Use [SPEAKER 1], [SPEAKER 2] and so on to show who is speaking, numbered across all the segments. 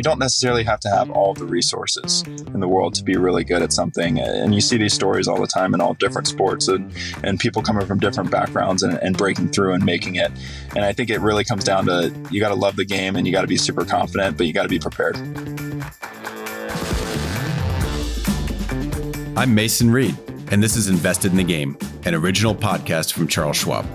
[SPEAKER 1] don't necessarily have to have all the resources in the world to be really good at something. And you see these stories all the time in all different sports and people coming from different backgrounds and breaking through and making it. And I think it really comes down to, you got to love the game and you got to be super confident, but you got to be prepared.
[SPEAKER 2] I'm Mason Reed, and this is Invested in the Game, an original podcast from Charles Schwab.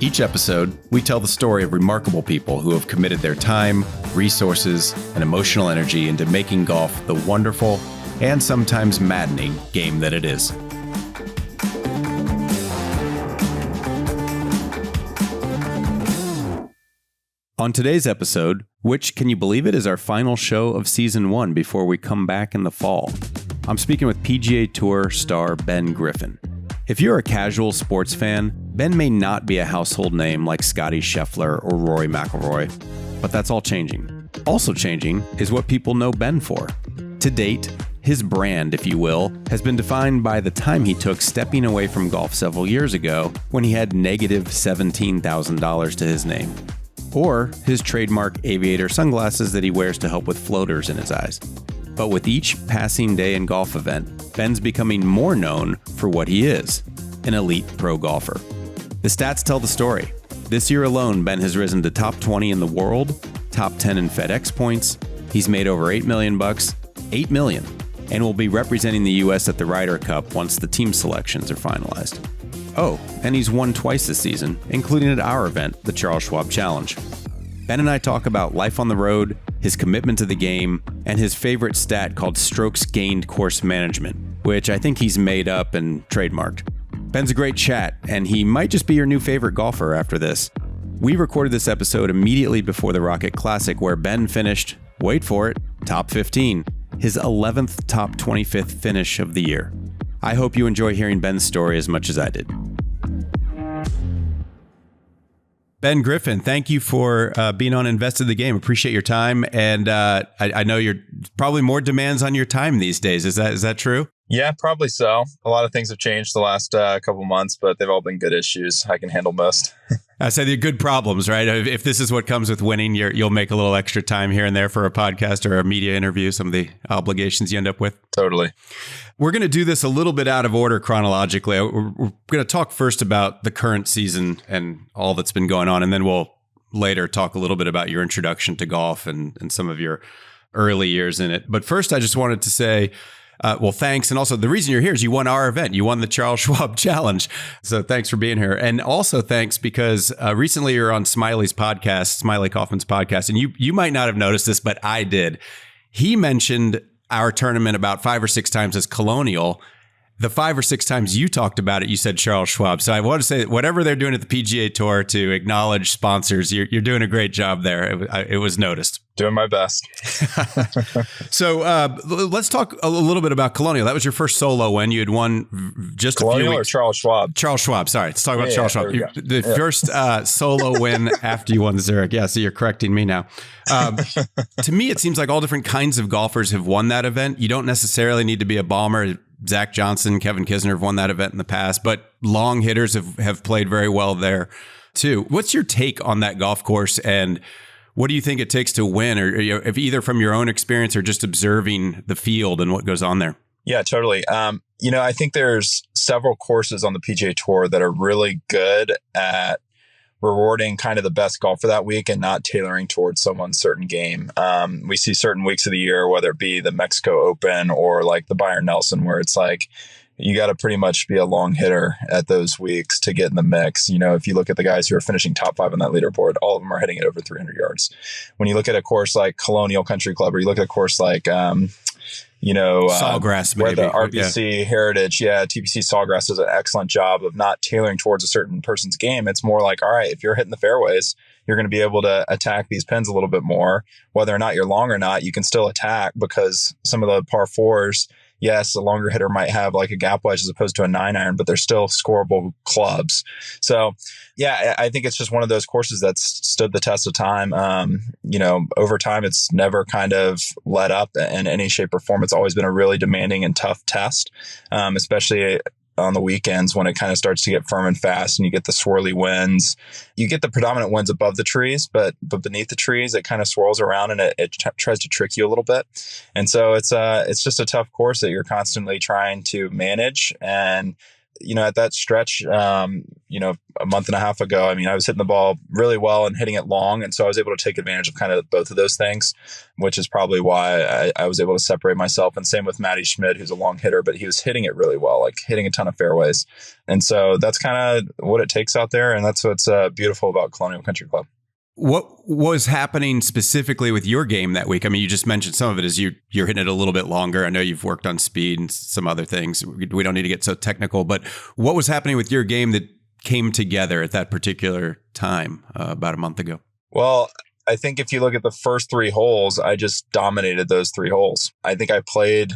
[SPEAKER 2] Each episode, we tell the story of remarkable people who have committed their time, resources, and emotional energy into making golf the wonderful and sometimes maddening game that it is. On today's episode, which, can you believe it, is our final show of Season 1 before we come back in the fall, I'm speaking with PGA Tour star Ben Griffin. If you're a casual sports fan, Ben may not be a household name like Scottie Scheffler or Rory McIlroy, but that's all changing. Also changing is what people know Ben for. To date, his brand, if you will, has been defined by the time he took stepping away from golf several years ago when he had negative $17,000 to his name, or his trademark aviator sunglasses that he wears to help with floaters in his eyes. But with each passing day in golf event, Ben's becoming more known for what he is, an elite pro golfer. The stats tell the story. This year alone, Ben has risen to top 20 in the world, top 10 in FedEx points. He's made over $8 million, $8 million, and will be representing the U.S. at the Ryder Cup once the team selections are finalized. Oh, and he's won twice this season, including at our event, the Charles Schwab Challenge. Ben and I talk about life on the road, his commitment to the game, and his favorite stat called strokes gained course management, which I think he's made up and trademarked. Ben's a great chat, and he might just be your new favorite golfer after this. We recorded this episode immediately before the Rocket Classic, where Ben finished, wait for it, top 15, his 11th top 25th finish of the year. I hope you enjoy hearing Ben's story as much as I did. Ben Griffin, thank you for being on Invested in the Game. Appreciate your time. And I know you're probably more demands on your time these days. Is that true?
[SPEAKER 1] Yeah, probably so. A lot of things have changed the last couple months, but they've all been good issues. I can handle most.
[SPEAKER 2] I say they're good problems, right? If this is what comes with winning, you'll make a little extra time here and there for a podcast or a media interview, some of the obligations you end up with.
[SPEAKER 1] Totally.
[SPEAKER 2] We're going to do this a little bit out of order chronologically. We're going to talk first about the current season and all that's been going on, and then we'll later talk a little bit about your introduction to golf and some of your early years in it. But first, I just wanted to say, well, thanks. And also the reason you're here is you won our event. You won the Charles Schwab Challenge. So thanks for being here. And also thanks because recently you're on Smiley Kaufman's podcast. And you might not have noticed this, but I did. He mentioned our tournament about 5 or 6 times as Colonial. The 5 or 6 times you talked about it, you said Charles Schwab. So I want to say that whatever they're doing at the PGA Tour to acknowledge sponsors, you're doing a great job there. It was noticed.
[SPEAKER 1] Doing my best.
[SPEAKER 2] So let's talk a little bit about Colonial. That was your first solo win. You had won just
[SPEAKER 1] Colonial
[SPEAKER 2] a few weeks.
[SPEAKER 1] Or Charles Schwab?
[SPEAKER 2] Charles Schwab. Sorry. Let's talk about Charles Schwab. The first solo win after you won Zurich. Yeah. So you're correcting me now. To me, it seems like all different kinds of golfers have won that event. You don't necessarily need to be a bomber. Zach Johnson, Kevin Kisner have won that event in the past, but long hitters have played very well there too. What's your take on that golf course, and what do you think it takes to win, or if either from your own experience or just observing the field and what goes on there?
[SPEAKER 1] Yeah, totally. I think there's several courses on the PGA Tour that are really good at rewarding kind of the best golfer that week and not tailoring towards someone's certain game. We see certain weeks of the year, whether it be the Mexico Open or like the Byron Nelson, where it's like, you got to pretty much be a long hitter at those weeks to get in the mix. If you look at the guys who are finishing top 5 on that leaderboard, all of them are hitting it over 300 yards. When you look at a course like Colonial Country Club, or you look at a course like,
[SPEAKER 2] Sawgrass,
[SPEAKER 1] where
[SPEAKER 2] maybe.
[SPEAKER 1] the RBC Heritage, TPC Sawgrass does an excellent job of not tailoring towards a certain person's game. It's more like, all right, if you're hitting the fairways, you're going to be able to attack these pins a little bit more. Whether or not you're long or not, you can still attack, because some of the par 4s, yes, a longer hitter might have like a gap wedge as opposed to a 9-iron, but they're still scoreable clubs. So, yeah, I think it's just one of those courses that's stood the test of time. Over time, it's never kind of let up in any shape or form. It's always been a really demanding and tough test, especially on the weekends when it kind of starts to get firm and fast and you get the swirly winds. You get the predominant winds above the trees, but beneath the trees, it kind of swirls around and it tries to trick you a little bit. And so it's just a tough course that you're constantly trying to manage. And at that stretch, a month and a half ago, I was hitting the ball really well and hitting it long. And so I was able to take advantage of kind of both of those things, which is probably why I was able to separate myself. And same with Matty Schmidt, who's a long hitter, but he was hitting it really well, like hitting a ton of fairways. And so that's kind of what it takes out there. And that's what's beautiful about Colonial Country Club.
[SPEAKER 2] What was happening specifically with your game that week? You just mentioned some of it is you're hitting it a little bit longer. I know you've worked on speed and some other things. We don't need to get so technical, but what was happening with your game that came together at that particular time about a month ago?
[SPEAKER 1] Well, I think if you look at the first 3 holes, I just dominated those 3 holes. I think I played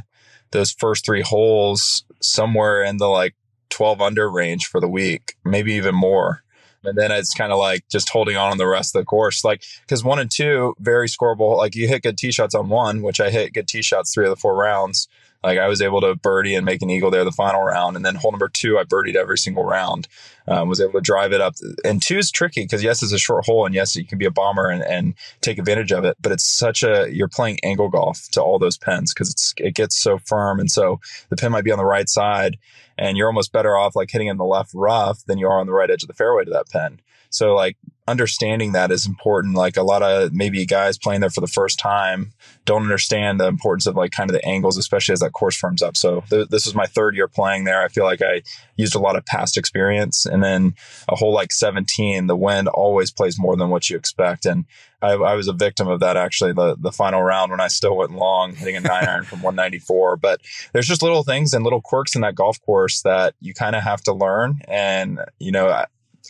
[SPEAKER 1] those first 3 holes somewhere in the 12 under range for the week, maybe even more. And then it's kind of just holding on the rest of the course. Because 1 and 2, very scoreable. You hit good tee shots on 1, which I hit good tee shots 3 of the 4 rounds. I was able to birdie and make an eagle there the final round. And then hole number 2, I birdied every single round. Was able to drive it up. And 2 is tricky because yes, it's a short hole. And yes, you can be a bomber and take advantage of it. But it's you're playing angle golf to all those pins because it gets so firm. And so the pin might be on the right side. And you're almost better off hitting in the left rough than you are on the right edge of the fairway to that pin. So understanding that is important. A lot of maybe guys playing there for the first time don't understand the importance of kind of the angles, especially as that course firms up. So this was my 3rd year playing there. I feel like I used a lot of past experience. And then a hole 17, the wind always plays more than what you expect. And I was a victim of that actually the final round when I still went long, hitting a 9-iron from 194. But there's just little things and little quirks in that golf course that you kind of have to learn. And,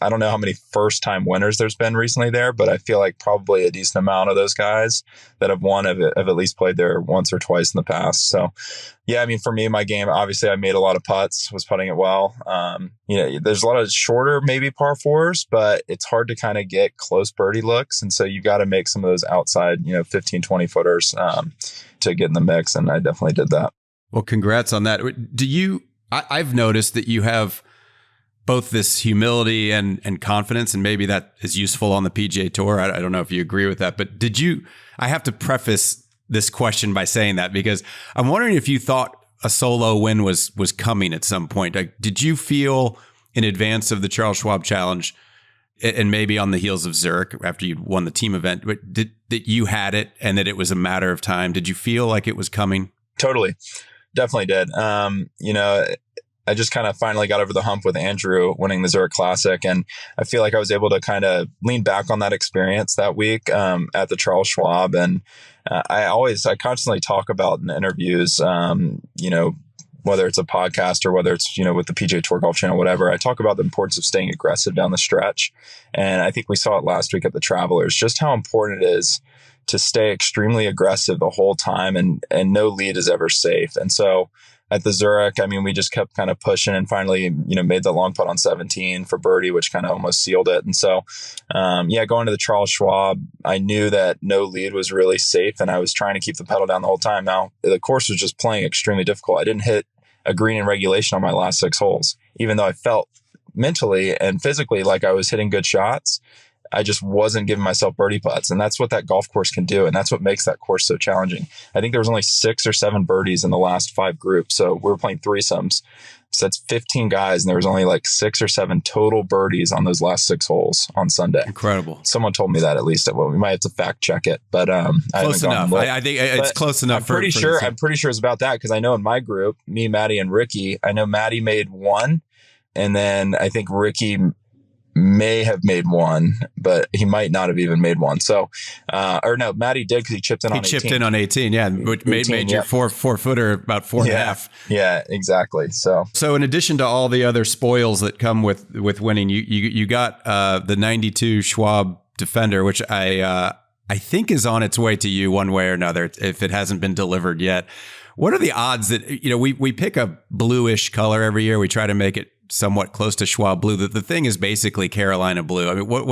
[SPEAKER 1] I don't know how many first-time winners there's been recently there, but I feel like probably a decent amount of those guys that have won have at least played there once or twice in the past. So, yeah, for me, my game, obviously I made a lot of putts, was putting it well. There's a lot of shorter, maybe par 4s, but it's hard to kind of get close birdie looks. And so you got to make some of those outside, 15, 20 footers to get in the mix. And I definitely did that.
[SPEAKER 2] Well, congrats on that. I've noticed that you have both this humility and confidence, and maybe that is useful on the PGA Tour. I don't know if you agree with that, but I have to preface this question by saying that because I'm wondering if you thought a solo win was coming at some point. Did you feel in advance of the Charles Schwab Challenge and maybe on the heels of Zurich after you won the team event, that you had it and that it was a matter of time? Did you feel like it was coming?
[SPEAKER 1] Totally. Definitely did. I just kind of finally got over the hump with Andrew winning the Zurich Classic. And I feel like I was able to kind of lean back on that experience that week at the Charles Schwab. And I constantly talk about in interviews, whether it's a podcast or whether it's, with the PGA Tour Golf Channel, whatever, I talk about the importance of staying aggressive down the stretch. And I think we saw it last week at the Travelers, just how important it is to stay extremely aggressive the whole time and no lead is ever safe. And so at the Zurich, we just kept kind of pushing and finally, made the long putt on 17 for birdie, which kind of almost sealed it. And so, going to the Charles Schwab, I knew that no lead was really safe and I was trying to keep the pedal down the whole time. Now, the course was just playing extremely difficult. I didn't hit a green in regulation on my last 6 holes, even though I felt mentally and physically like I was hitting good shots. I just wasn't giving myself birdie putts. And that's what that golf course can do. And that's what makes that course so challenging. I think there was only 6 or 7 birdies in the last 5 groups. So we were playing threesomes. So that's 15 guys. And there was only 6 or 7 total birdies on those last 6 holes on Sunday.
[SPEAKER 2] Incredible.
[SPEAKER 1] Someone told me that at least. Well, we might have to fact check it, but
[SPEAKER 2] close enough. I think it's close enough.
[SPEAKER 1] I'm pretty sure it's about that because I know in my group, me, Maddie, and Ricky, I know Maddie made 1. And then I think Ricky may have made 1, but he might not have even made 1. So, or no, Matty did because he chipped in on 18.
[SPEAKER 2] He chipped in on 18, yeah, which made your four-footer about 4.5.
[SPEAKER 1] Yeah, exactly. So
[SPEAKER 2] in addition to all the other spoils that come with winning, you got the 92 Schwab Defender, which I think is on its way to you one way or another if it hasn't been delivered yet. What are the odds that we pick a bluish color every year? We try to make it somewhat close to Schwab blue. The thing is basically Carolina blue. I mean, what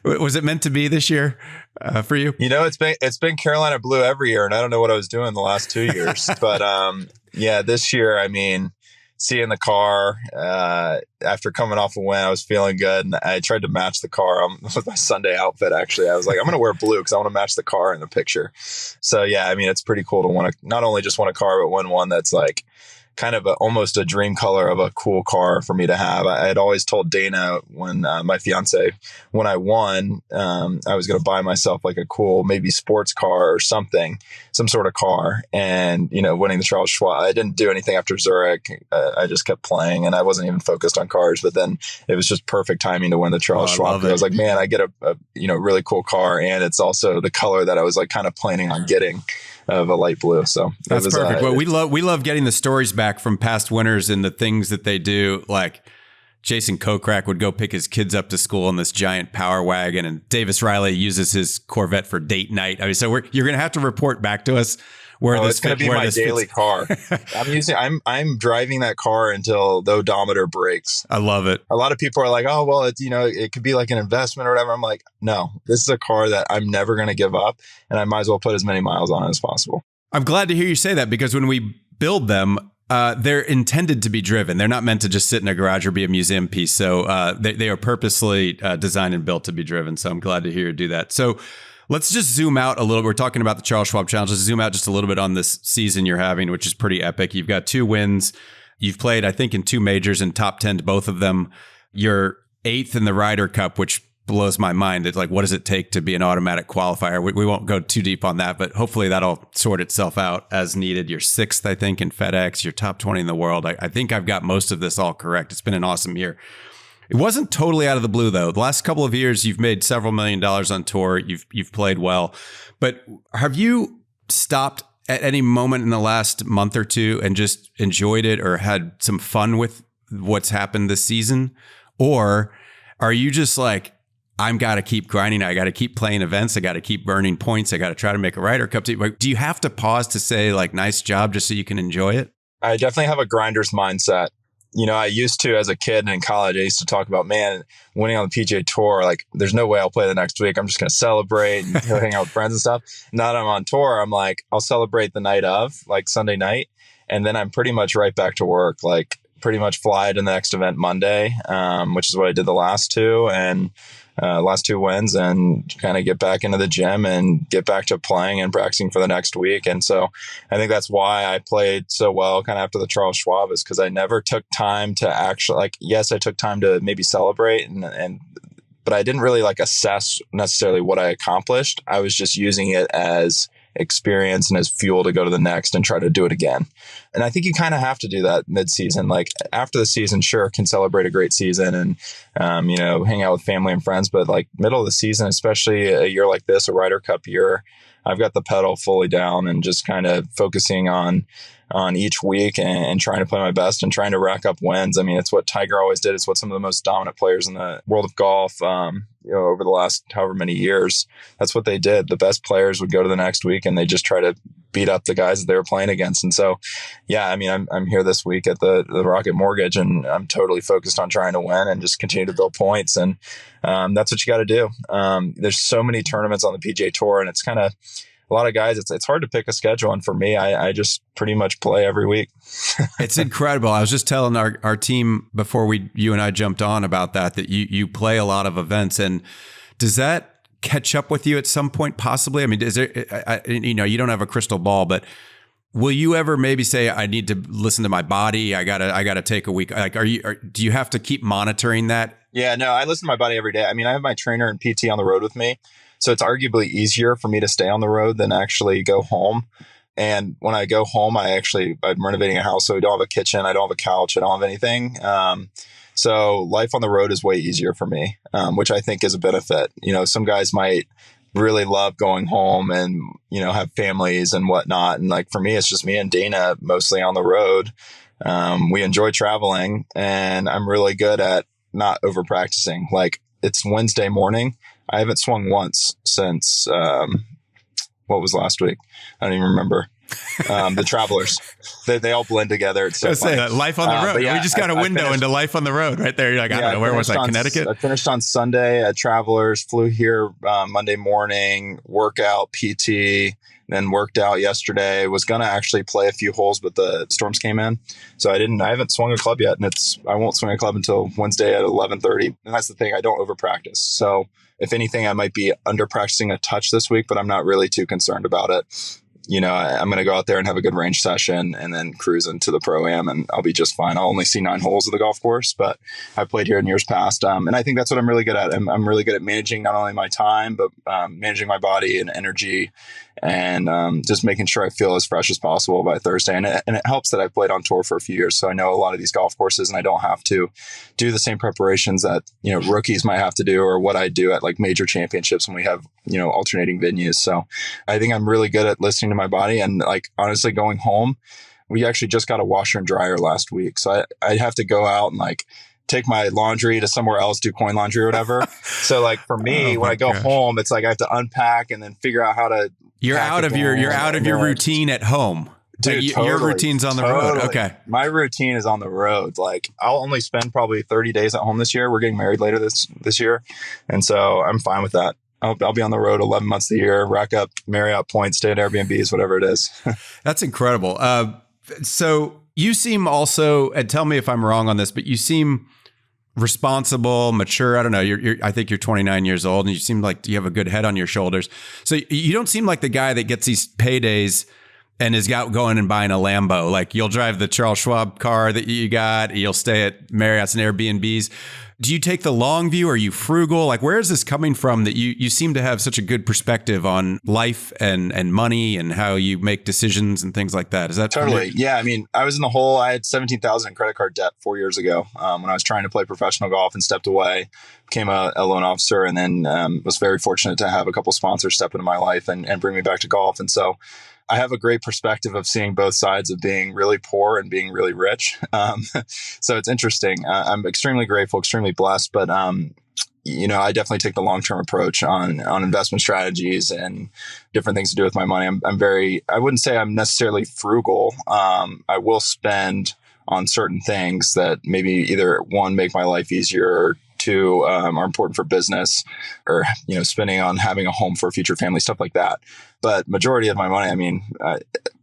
[SPEAKER 2] was it meant to be this year for you?
[SPEAKER 1] It's been Carolina blue every year, and I don't know what I was doing the last 2 years, but this year, seeing the car after coming off a win. I was feeling good, and I tried to match the car with my Sunday outfit. Actually, I was like, I'm going to wear blue because I want to match the car in the picture. So yeah, I mean, it's pretty cool to not only just win a car, but win one that's like kind of almost a dream color of a cool car for me to have. I had always told Dana when my fiance, when I won, I was going to buy myself like a cool, maybe sports car or something, some sort of car. And, winning the Charles Schwab, I didn't do anything after Zurich. I just kept playing, and I wasn't even focused on cars. But then it was just perfect timing to win the Charles Schwab. I was like, man, I get a really cool car, and it's also the color that I was like kind of planning on getting, of a light blue. So
[SPEAKER 2] that's perfect. Well, we love getting the stories back from past winners and the things that they do. Like Jason Kokrak would go pick his kids up to school in this giant power wagon, and Davis Riley uses his Corvette for date night. I mean, so you're going to have to report back to us where this.
[SPEAKER 1] It's going to be my daily car. I'm driving that car until the odometer breaks.
[SPEAKER 2] I love it.
[SPEAKER 1] A lot of people are like, oh, well, it could be like an investment or whatever. I'm like, no, this is a car that I'm never going to give up, and I might as well put as many miles on it as possible.
[SPEAKER 2] I'm glad to hear you say that, because when we build them, they're intended to be driven. They're not meant to just sit in a garage or be a museum piece. So they are purposely designed and built to be driven. So I'm glad to hear you do that. So let's just zoom out a little. We're talking about the Charles Schwab Challenge. Let's zoom out just a little bit on this season you're having, which is pretty epic. You've got 2 wins. You've played, I think, in 2 majors and top 10 to both of them. You're 8th in the Ryder Cup, which blows my mind. It's like, what does it take to be an automatic qualifier? We won't go too deep on that, but hopefully that'll sort itself out as needed. You're 6th, I think, in FedEx. You're top 20 in the world. I think I've got most of this all correct. It's been an awesome year. It wasn't totally out of the blue, though. The last couple of years, you've made several $1 million on tour. You've played well. But have you stopped at any moment in the last month or two and just enjoyed it or had some fun with what's happened this season? Or are you just like, I've got to keep grinding. I got to keep playing events. I got to keep burning points. I got to try to make a Ryder Cup team. Like, do you have to pause to say like, nice job, just so you can enjoy it?
[SPEAKER 1] I definitely have a grinder's mindset. I used to, as a kid and in college, I used to talk about, man, winning on the PGA Tour, like, there's no way I'll play the next week. I'm just going to celebrate and hang out with friends and stuff. Now that I'm on tour, I'm like, I'll celebrate the night of, like Sunday night. And then I'm pretty much right back to work, like pretty much fly to the next event Monday, which is what I did the last 2. And last 2 wins, and kind of get back into the gym and get back to playing and practicing for the next week. And so I think that's why I played so well kind of after the Charles Schwab, is because I never took time to actually, like, yes, I took time to maybe celebrate but I didn't really like assess necessarily what I accomplished. I was just using it as experience and as fuel to go to the next and try to do it again. And I think you kind of have to do that mid-season. Like, after the season, sure, can celebrate a great season and, hang out with family and friends. But like middle of the season, especially a year like this, a Ryder Cup year, I've got the pedal fully down and just kind of focusing on each week and trying to play my best and trying to rack up wins. I mean, it's what Tiger always did. It's what some of the most dominant players in the world of golf, over the last however many years, that's what they did. The best players would go to the next week and they just try to beat up the guys that they were playing against. And so, yeah, I mean, I'm here this week at the Rocket Mortgage, and I'm totally focused on trying to win and just continue to build points. And that's what you got to do. There's so many tournaments on the PGA Tour, and it's kind of a lot of guys. It's hard to pick a schedule. And for me, I just pretty much play every week.
[SPEAKER 2] It's incredible. I was just telling our team before you and I jumped on about that you play a lot of events. And does that catch up with you at some point, possibly? I mean, is there, you don't have a crystal ball, but will you ever maybe say, I need to listen to my body? I gotta take a week. Like, do you have to keep monitoring that?
[SPEAKER 1] Yeah, no, I listen to my body every day. I mean, I have my trainer and PT on the road with me. So it's arguably easier for me to stay on the road than actually go home. And when I go home, I'm renovating a house. So I don't have a kitchen. I don't have a couch. I don't have anything. So life on the road is way easier for me, which I think is a benefit. Some guys might really love going home and, have families and whatnot. And like, for me, it's just me and Dana mostly on the road. We enjoy traveling, and I'm really good at not over practicing. Like, it's Wednesday morning. I haven't swung once since, what was last week? I don't even remember. The Travelers, they all blend together. It's so funny.
[SPEAKER 2] Life on the road. Yeah, we just got a window into life on the road right there. You're like, I don't know, where was I? Connecticut?
[SPEAKER 1] I finished on Sunday at Travelers, flew here Monday morning, workout, PT, and worked out yesterday. Was going to actually play a few holes, but the storms came in. So I haven't swung a club yet, and I won't swing a club until Wednesday at 11:30. And that's the thing. I don't over practice. So if anything, I might be under practicing a touch this week, but I'm not really too concerned about it. I'm going to go out there and have a good range session and then cruise into the Pro-Am, and I'll be just fine. I'll only see 9 holes of the golf course, but I've played here in years past. And I think that's what I'm really good at. I'm really good at managing not only my time, but managing my body and energy, and just making sure I feel as fresh as possible by Thursday. And it helps that I've played on tour for a few years. So I know a lot of these golf courses, and I don't have to do the same preparations that, rookies might have to do, or what I do at like major championships when we have, alternating venues. So I think I'm really good at listening to my body. And like, honestly, going home, we actually just got a washer and dryer last week. So I have to go out and like take my laundry to somewhere else, do coin laundry or whatever. So like for me, when I go home, it's like I have to unpack and then figure out how to.
[SPEAKER 2] You're out of your routine at home.
[SPEAKER 1] Dude,
[SPEAKER 2] totally, your routine's on the road. Okay.
[SPEAKER 1] My routine is on the road. Like I'll only spend probably 30 days at home this year. We're getting married later this year. And so I'm fine with that. I'll be on the road 11 months a year, rack up Marriott points, stay at Airbnbs, whatever it is.
[SPEAKER 2] That's incredible. So you seem also, and tell me if I'm wrong on this, but you seem responsible, mature. I don't know. I think you're 29 years old, and you seem like you have a good head on your shoulders. So you don't seem like the guy that gets these paydays and is out going and buying a Lambo. Like you'll drive the Charles Schwab car that you got. You'll stay at Marriott's and Airbnbs. Do you take the long view? Are you frugal? Like, where is this coming from that you seem to have such a good perspective on life and money and how you make decisions and things like that? Is that
[SPEAKER 1] totally? Yeah. I mean, I was in the hole. I had 17,000 in credit card debt 4 years ago when I was trying to play professional golf, and stepped away, became a loan officer, and then was very fortunate to have a couple sponsors step into my life and bring me back to golf. And so I have a great perspective of seeing both sides of being really poor and being really rich. So it's interesting. I'm extremely grateful, extremely blessed, but I definitely take the long-term approach on investment strategies and different things to do with my money. I wouldn't say I'm necessarily frugal. I will spend on certain things that maybe either one, make my life easier, or two, are important for business, or, spending on having a home for a future family, stuff like that. But majority of my money,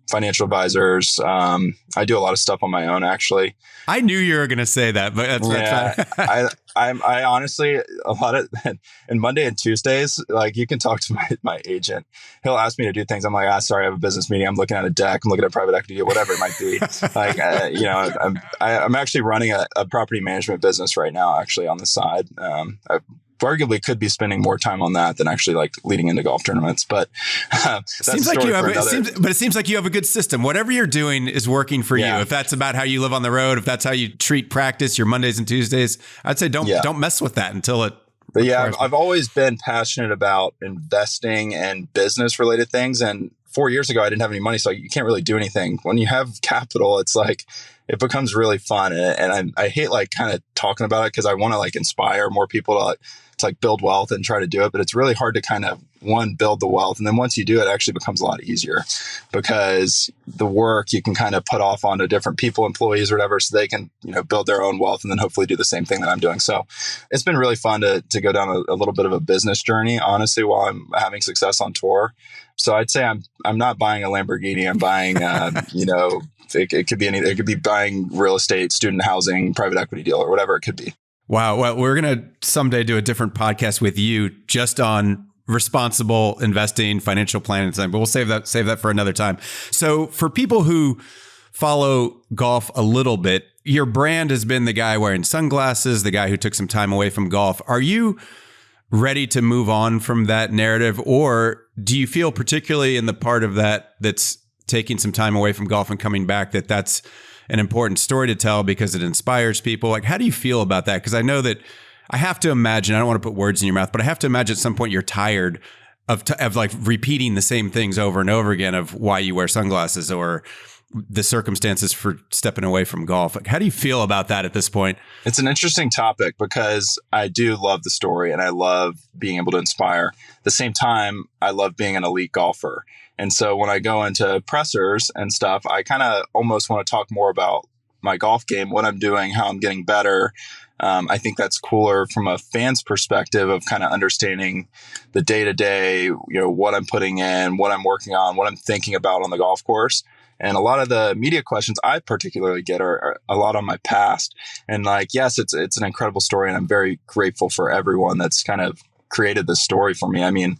[SPEAKER 1] financial advisors. I do a lot of stuff on my own, actually.
[SPEAKER 2] I knew you were going to say that, but that's
[SPEAKER 1] I honestly, a lot of, and Monday and Tuesdays, like you can talk to my agent. He'll ask me to do things. I'm like, sorry, I have a business meeting. I'm looking at a deck. I'm looking at private equity, whatever it might be. Like, I'm actually running a property management business right now, actually on the side. I arguably could be spending more time on that than actually like leading into golf tournaments. But
[SPEAKER 2] seems like you have it seems like you have a good system. Whatever you're doing is working for you. If that's about how you live on the road, if that's how you treat practice, your Mondays and Tuesdays, I'd say don't mess with that until it.
[SPEAKER 1] But yeah, I've always been passionate about investing and business related things. And 4 years ago, I didn't have any money, so you can't really do anything. When you have capital, it's like, it becomes really fun. And I hate like kind of talking about it, because I want to like inspire more people to like build wealth and try to do it. But it's really hard to kind of build the wealth. And then once you do it, actually becomes a lot easier, because the work you can kind of put off onto different people, employees or whatever, so they can, build their own wealth and then hopefully do the same thing that I'm doing. So it's been really fun to go down a little bit of a business journey, honestly, while I'm having success on tour. So I'd say I'm not buying a Lamborghini. I'm buying, it could be it could be buying real estate, student housing, private equity deal, or whatever it could be.
[SPEAKER 2] Wow. Well, we're going to someday do a different podcast with you just on responsible investing, financial planning, and something, but we'll save that for another time. So for people who follow golf a little bit, your brand has been the guy wearing sunglasses, the guy who took some time away from golf. Are you ready to move on from that narrative? Or do you feel, particularly in the part of that's taking some time away from golf and coming back, that's an important story to tell because it inspires people? Like, how do you feel about that? Because I know that I have to imagine, I don't want to put words in your mouth, but I have to imagine at some point you're tired of like repeating the same things over and over again of why you wear sunglasses or the circumstances for stepping away from golf. Like, how do you feel about that at this point?
[SPEAKER 1] It's an interesting topic, because I do love the story and I love being able to inspire. At the same time, I love being an elite golfer. And so when I go into pressers and stuff, I kind of almost want to talk more about my golf game, what I'm doing, how I'm getting better. I think that's cooler from a fan's perspective of kind of understanding the day to day, what I'm putting in, what I'm working on, what I'm thinking about on the golf course. And a lot of the media questions I particularly get are a lot on my past. And like, yes, it's an incredible story. And I'm very grateful for everyone that's kind of created this story for me. I mean,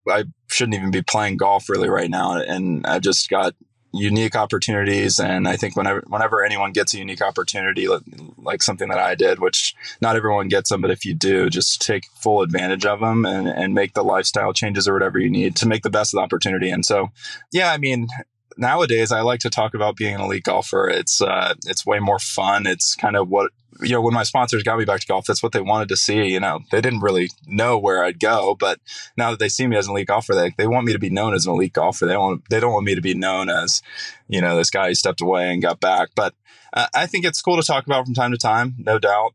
[SPEAKER 1] I shouldn't even be playing golf really right now. And I've just got unique opportunities. And I think whenever anyone gets a unique opportunity, like something that I did, which not everyone gets them, but if you do, just take full advantage of them and make the lifestyle changes or whatever you need to make the best of the opportunity. And so, yeah, I mean, nowadays I like to talk about being an elite golfer. It's way more fun. It's kind of what, when my sponsors got me back to golf, that's what they wanted to see. They didn't really know where I'd go, but now that they see me as an elite golfer, they want me to be known as an elite golfer. They don't want me to be known as, this guy who stepped away and got back. But I think it's cool to talk about from time to time, no doubt.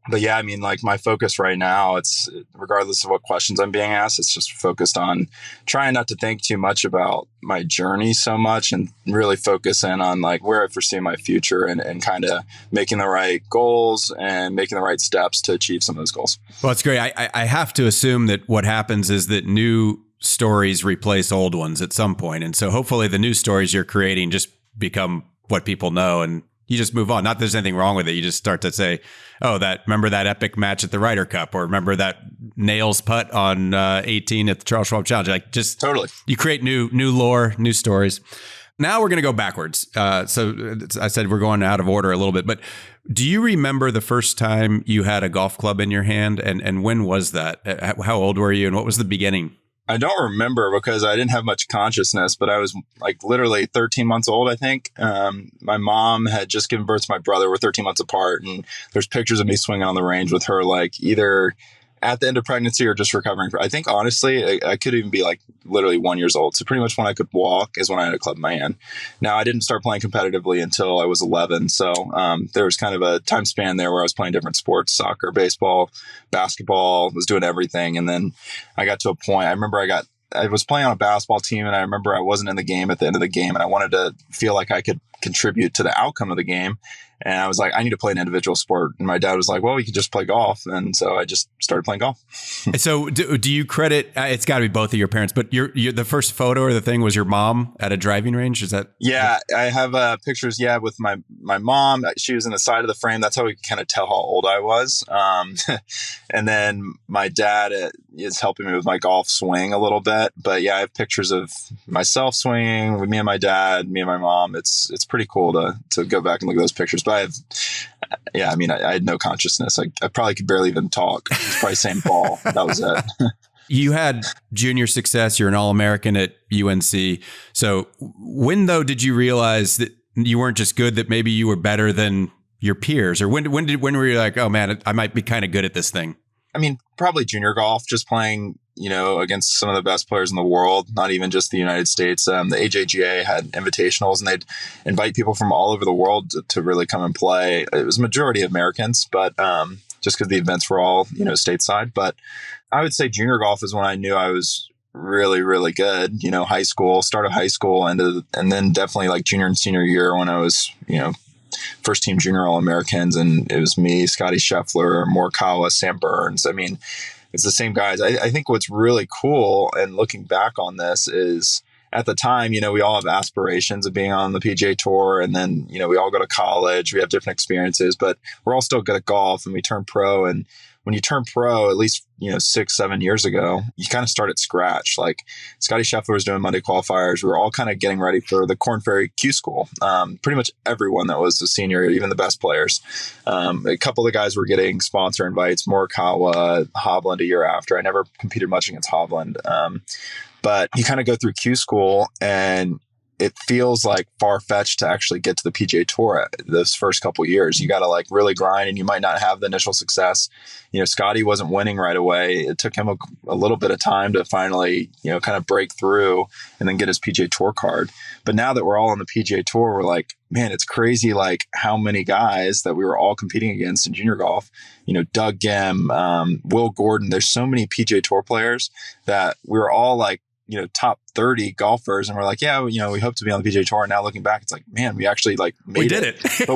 [SPEAKER 1] But yeah, I mean, like my focus right now, it's regardless of what questions I'm being asked, it's just focused on trying not to think too much about my journey so much and really focus in on like where I foresee my future and kind of making the right goals and making the right steps to achieve some of those goals.
[SPEAKER 2] Well, it's great. I have to assume that what happens is that new stories replace old ones at some point. And so hopefully the new stories you're creating just become what people know and you just move on. Not that there's anything wrong with it. You just start to say, oh, remember that epic match at the Ryder Cup, or remember that nails putt on 18 at the Charles Schwab Challenge. Like just
[SPEAKER 1] totally,
[SPEAKER 2] you create new lore, new stories. Now we're going to go backwards. So I said we're going out of order a little bit, but do you remember the first time you had a golf club in your hand, and when was that? How old were you, and what was the beginning?
[SPEAKER 1] I don't remember because I didn't have much consciousness, but I was like literally 13 months old, I think. My mom had just given birth to my brother. We're 13 months apart. And there's pictures of me swinging on the range with her, like either at the end of pregnancy or just recovering. I think, honestly, I could even be like literally 1 year old. So pretty much when I could walk is when I had a club in my hand. Now, I didn't start playing competitively until I was 11. So there was kind of a time span there where I was playing different sports, soccer, baseball, basketball, was doing everything. And then I got to a point, I remember I was playing on a basketball team, and I remember I wasn't in the game at the end of the game, and I wanted to feel like I could contribute to the outcome of the game. And I was like, I need to play an individual sport. And my dad was like, well, you can just play golf. And so I just started playing golf.
[SPEAKER 2] So do you credit, it's got to be both of your parents, but the first photo or the thing was your mom at a driving range? Is that?
[SPEAKER 1] Yeah, I have pictures, with my mom. She was in the side of the frame. That's how we could kind of tell how old I was. And then my dad is helping me with my golf swing a little bit. But yeah, I have pictures of myself swinging with me and my dad, me and my mom. It's pretty cool to go back and look at those pictures. But I had no consciousness. I probably could barely even talk. It's probably same ball. That was it.
[SPEAKER 2] You had junior success. You're an All-American at UNC. So when, though, did you realize that you weren't just good, that maybe you were better than your peers? Or when were you like, oh man, I might be kind of good at this thing?
[SPEAKER 1] I mean, probably junior golf, just playing, against some of the best players in the world, not even just the United States. The AJGA had invitationals, and they'd invite people from all over the world to really come and play. It was a majority of Americans, but just because the events were all, stateside. But I would say junior golf is when I knew I was really, really good. High school, start of high school, and then definitely like junior and senior year when I was, first team junior All-Americans, and it was me, Scotty Scheffler, Morikawa, Sam Burns. I mean, it's the same guys. I think what's really cool, and looking back on this, is at the time, we all have aspirations of being on the PGA Tour, and then, we all go to college, we have different experiences, but we're all still good at golf, and we turn pro. And when you turn pro, at least, 6-7 years ago, you kind of start at scratch. Like Scotty Scheffler was doing Monday qualifiers. We were all kind of getting ready for the Korn Ferry Q School. Pretty much everyone that was a senior, even the best players. A couple of the guys were getting sponsor invites, Morikawa, Hovland a year after. I never competed much against Hovland. But you kind of go through Q School, and it feels like far-fetched to actually get to the PGA Tour those first couple of years. You got to like really grind, and you might not have the initial success. Scotty wasn't winning right away. It took him a little bit of time to finally, kind of break through and then get his PGA Tour card. But now that we're all on the PGA Tour, we're like, man, it's crazy like how many guys that we were all competing against in junior golf, Doug Gim, Will Gordon. There's so many PGA Tour players that we were all like, top 30 golfers, and we're like, yeah, we hope to be on the PGA Tour. And now looking back, it's like, man, we actually
[SPEAKER 2] we did it.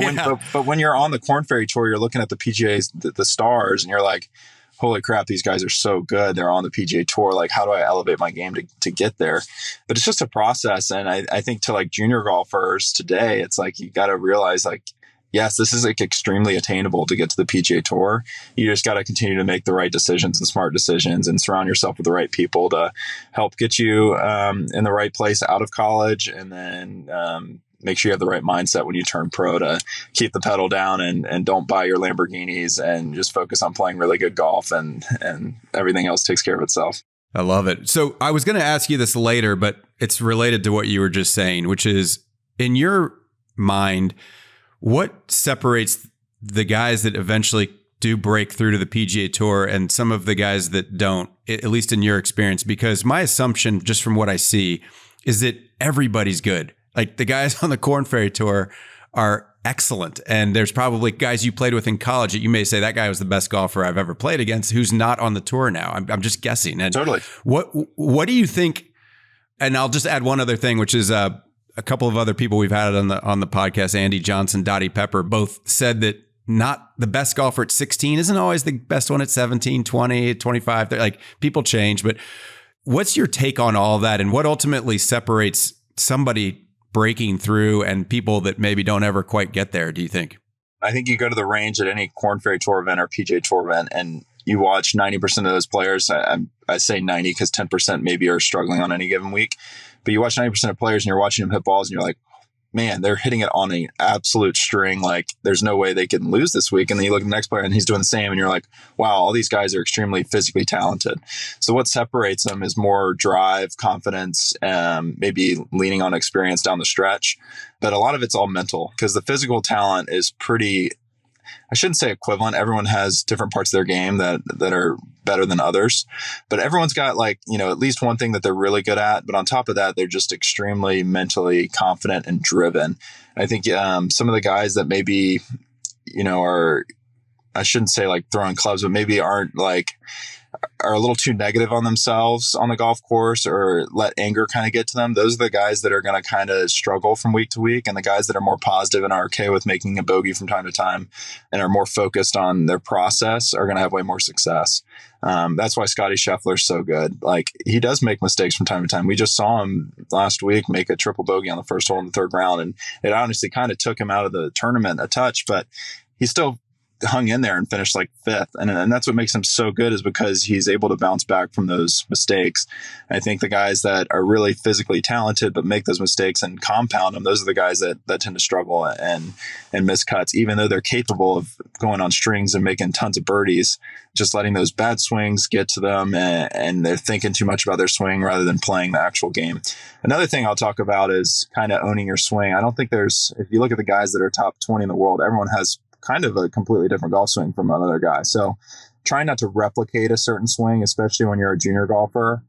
[SPEAKER 1] But when you're on the Korn Ferry Tour, you're looking at the PGA's the stars, and you're like, holy crap, these guys are so good. They're on the PGA Tour. Like, how do I elevate my game to get there? But it's just a process. And I think to junior golfers today, it's like, you got to realize yes, this is extremely attainable to get to the PGA Tour. You just got to continue to make the right decisions and smart decisions, and surround yourself with the right people to help get you in the right place out of college. And then make sure you have the right mindset when you turn pro to keep the pedal down and don't buy your Lamborghinis, and just focus on playing really good golf, and everything else takes care of itself.
[SPEAKER 2] I love it. So I was going to ask you this later, but it's related to what you were just saying, which is, in your mind, what separates the guys that eventually do break through to the PGA Tour and some of the guys that don't, at least in your experience? Because my assumption, just from what I see, is that everybody's good. Like, the guys on the Korn Ferry Tour are excellent. And there's probably guys you played with in college that you may say, that guy was the best golfer I've ever played against, who's not on the tour now. I'm just guessing. And
[SPEAKER 1] totally.
[SPEAKER 2] What do you think? And I'll just add one other thing, which is a couple of other people we've had on the podcast, Andy Johnson, Dottie Pepper, both said that not the best golfer at 16 isn't always the best one at 17, 20, 25. Like, people change. But what's your take on all of that, and what ultimately separates somebody breaking through and people that maybe don't ever quite get there, do you think?
[SPEAKER 1] I think you go to the range at any Korn Ferry Tour event or PGA Tour event, and you watch 90% of those players. I say 90 because 10% maybe are struggling on any given week. But you watch 90% of players, and you're watching them hit balls, and you're like, man, they're hitting it on an absolute string. Like, there's no way they can lose this week. And then you look at the next player, and he's doing the same, and you're like, wow, all these guys are extremely physically talented. So what separates them is more drive, confidence, maybe leaning on experience down the stretch. But a lot of it's all mental, because the physical talent is pretty, I shouldn't say equivalent. Everyone has different parts of their game that are better than others, but everyone's got at least one thing that they're really good at. But on top of that, they're just extremely mentally confident and driven. I think some of the guys that maybe, are, I shouldn't say throwing clubs, but maybe aren't are a little too negative on themselves on the golf course, or let anger kind of get to them. Those are the guys that are going to kind of struggle from week to week. And the guys that are more positive and are okay with making a bogey from time to time and are more focused on their process are going to have way more success. That's why Scottie Scheffler is so good. He does make mistakes from time to time. We just saw him last week make a triple bogey on the first hole in the third round. And it honestly kind of took him out of the tournament a touch, but he still hung in there and finished fifth. And that's what makes him so good, is because he's able to bounce back from those mistakes. I think the guys that are really physically talented but make those mistakes and compound them, those are the guys that tend to struggle and miss cuts, even though they're capable of going on strings and making tons of birdies, just letting those bad swings get to them, and they're thinking too much about their swing rather than playing the actual game. Another thing I'll talk about is kind of owning your swing. I don't think if you look at the guys that are top 20 in the world, everyone has kind of a completely different golf swing from another guy. So try not to replicate a certain swing, especially when you're a junior golfer.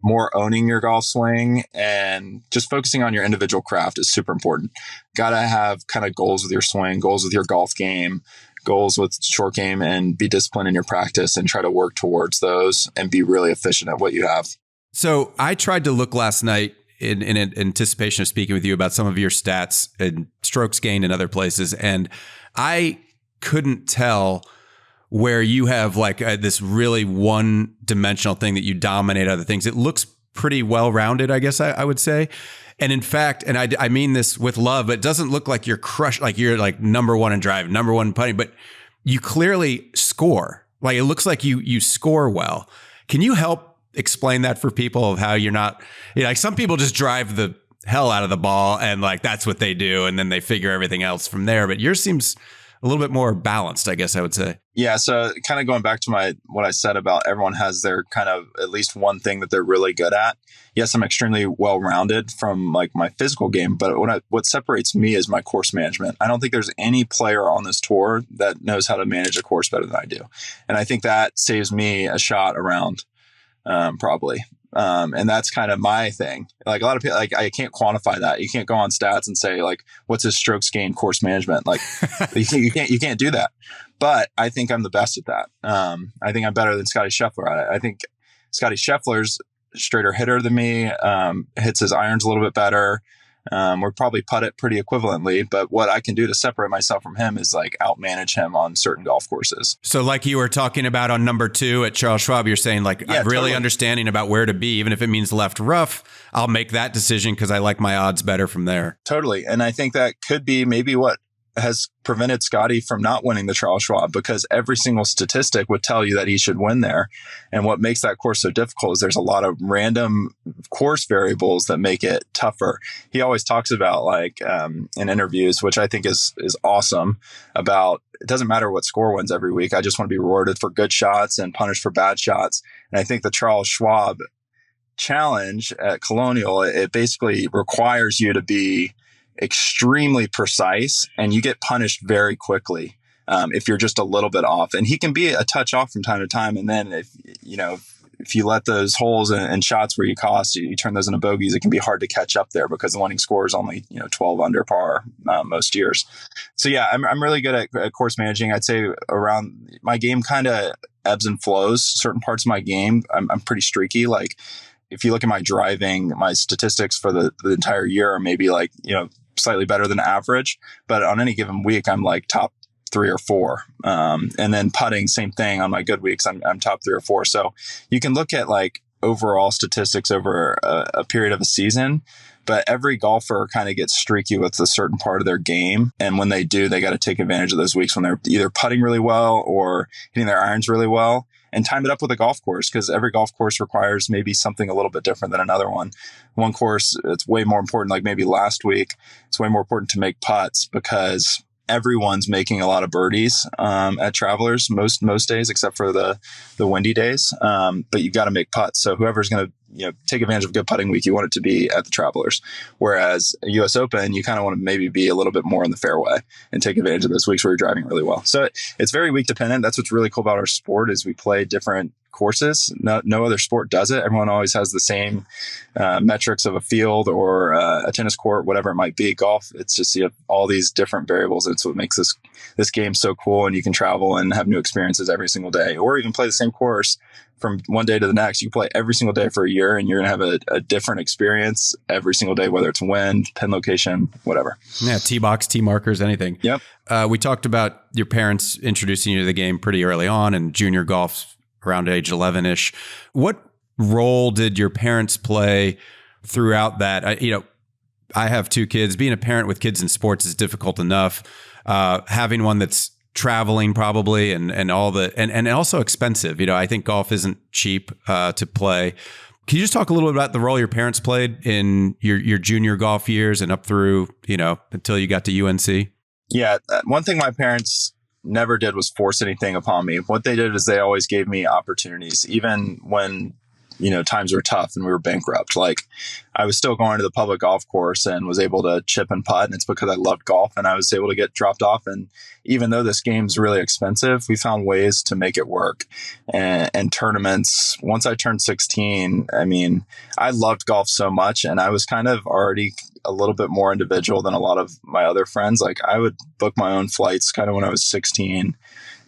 [SPEAKER 1] More owning your golf swing and just focusing on your individual craft is super important. Got to have kind of goals with your swing, goals with your golf game, goals with short game, and be disciplined in your practice and try to work towards those and be really efficient at what you have.
[SPEAKER 2] So I tried to look last night in anticipation of speaking with you about some of your stats and strokes gained in other places, and I couldn't tell where you have this really one-dimensional thing that you dominate other things. It looks pretty well-rounded, I guess I would say. And in fact, and I mean this with love, but it doesn't look like you're crushed, like you're number one in drive, number one in putting, but you clearly score. It looks like you score well. Can you help explain that for people, of how you're not, some people just drive the hell out of the ball and that's what they do, and then they figure everything else from there. But yours seems a little bit more balanced, I guess I would say.
[SPEAKER 1] Yeah. So kind of going back to what I said about everyone has their kind of at least one thing that they're really good at. Yes, I'm extremely well-rounded from my physical game, but what separates me is my course management. I don't think there's any player on this tour that knows how to manage a course better than I do. And I think that saves me a shot around, probably. And that's kind of my thing. A lot of people, I can't quantify that. You can't go on stats and say what's his strokes gained course management. You can't do that. But I think I'm the best at that. I think I'm better than Scottie Scheffler at it. I think Scottie Scheffler's straighter hitter than me, hits his irons a little bit better. We're probably putt it pretty equivalently, but what I can do to separate myself from him is like outmanage him on certain golf courses.
[SPEAKER 2] So like you were talking about on number 2 at Charles Schwab, you're saying like, I'm really
[SPEAKER 1] totally
[SPEAKER 2] understanding about where to be, even if it means left rough, I'll make that decision because I like my odds better from there.
[SPEAKER 1] Totally. And I think that could be maybe what has prevented Scotty from not winning the Charles Schwab, because every single statistic would tell you that he should win there. And what makes that course so difficult is there's a lot of random course variables that make it tougher. He always talks about like in interviews, which I think is awesome, about it doesn't matter what score wins every week. I just want to be rewarded for good shots and punished for bad shots. And I think the Charles Schwab challenge at Colonial, it basically requires you to be extremely precise, and you get punished very quickly if you're just a little bit off. And he can be a touch off from time to time. And then if you let those holes and shots where you turn those into bogeys, it can be hard to catch up there because the winning score is only 12 under par most years. So yeah, I'm really good at course managing. I'd say around my game kind of ebbs and flows. Certain parts of my game, I'm pretty streaky. Like if you look at my driving, my statistics for the entire year are maybe like slightly better than average, but on any given week, I'm like top 3 or 4. And then putting, same thing. On my good weeks, I'm top 3 or 4. So you can look at like overall statistics over a period of a season, but every golfer kind of gets streaky with a certain part of their game. And when they do, they got to take advantage of those weeks when they're either putting really well or hitting their irons really well, and time it up with a golf course, because every golf course requires maybe something a little bit different than another one. One course, it's way more important, like maybe last week, it's way more important to make putts because everyone's making a lot of birdies at Travelers most days, except for the windy days. But you've got to make putts. So whoever's going to take advantage of a good putting week, you want it to be at the Travelers. Whereas a U.S. Open, you kind of want to maybe be a little bit more in the fairway and take advantage of those weeks where you're driving really well. So it's very week dependent. That's what's really cool about our sport is we play different courses. No other sport does it. Everyone always has the same metrics of a field or a tennis court, whatever it might be. Golf, it's just you have all these different variables. It's what makes this game so cool, and you can travel and have new experiences every single day, or even play the same course from one day to the next. You play every single day for a year, and you're going to have a different experience every single day, whether it's wind, pin location, whatever.
[SPEAKER 2] Yeah, tee box, tee markers, anything.
[SPEAKER 1] Yep.
[SPEAKER 2] We talked about your parents introducing you to the game pretty early on, and junior golf around age 11-ish. What role did your parents play throughout that? I have 2 kids. Being a parent with kids in sports is difficult enough. Having one that's traveling probably and all the and also expensive. I think golf isn't cheap to play. Can you just talk a little bit about the role your parents played in your junior golf years and up through until you got to UNC?
[SPEAKER 1] Yeah, one thing my parents never did was force anything upon me. What they did is they always gave me opportunities, even when times were tough and we were bankrupt. Like I was still going to the public golf course and was able to chip and putt. And it's because I loved golf and I was able to get dropped off. And even though this game's really expensive, we found ways to make it work. And tournaments, once I turned 16, I loved golf so much. And I was kind of already a little bit more individual than a lot of my other friends. Like I would book my own flights kind of when I was 16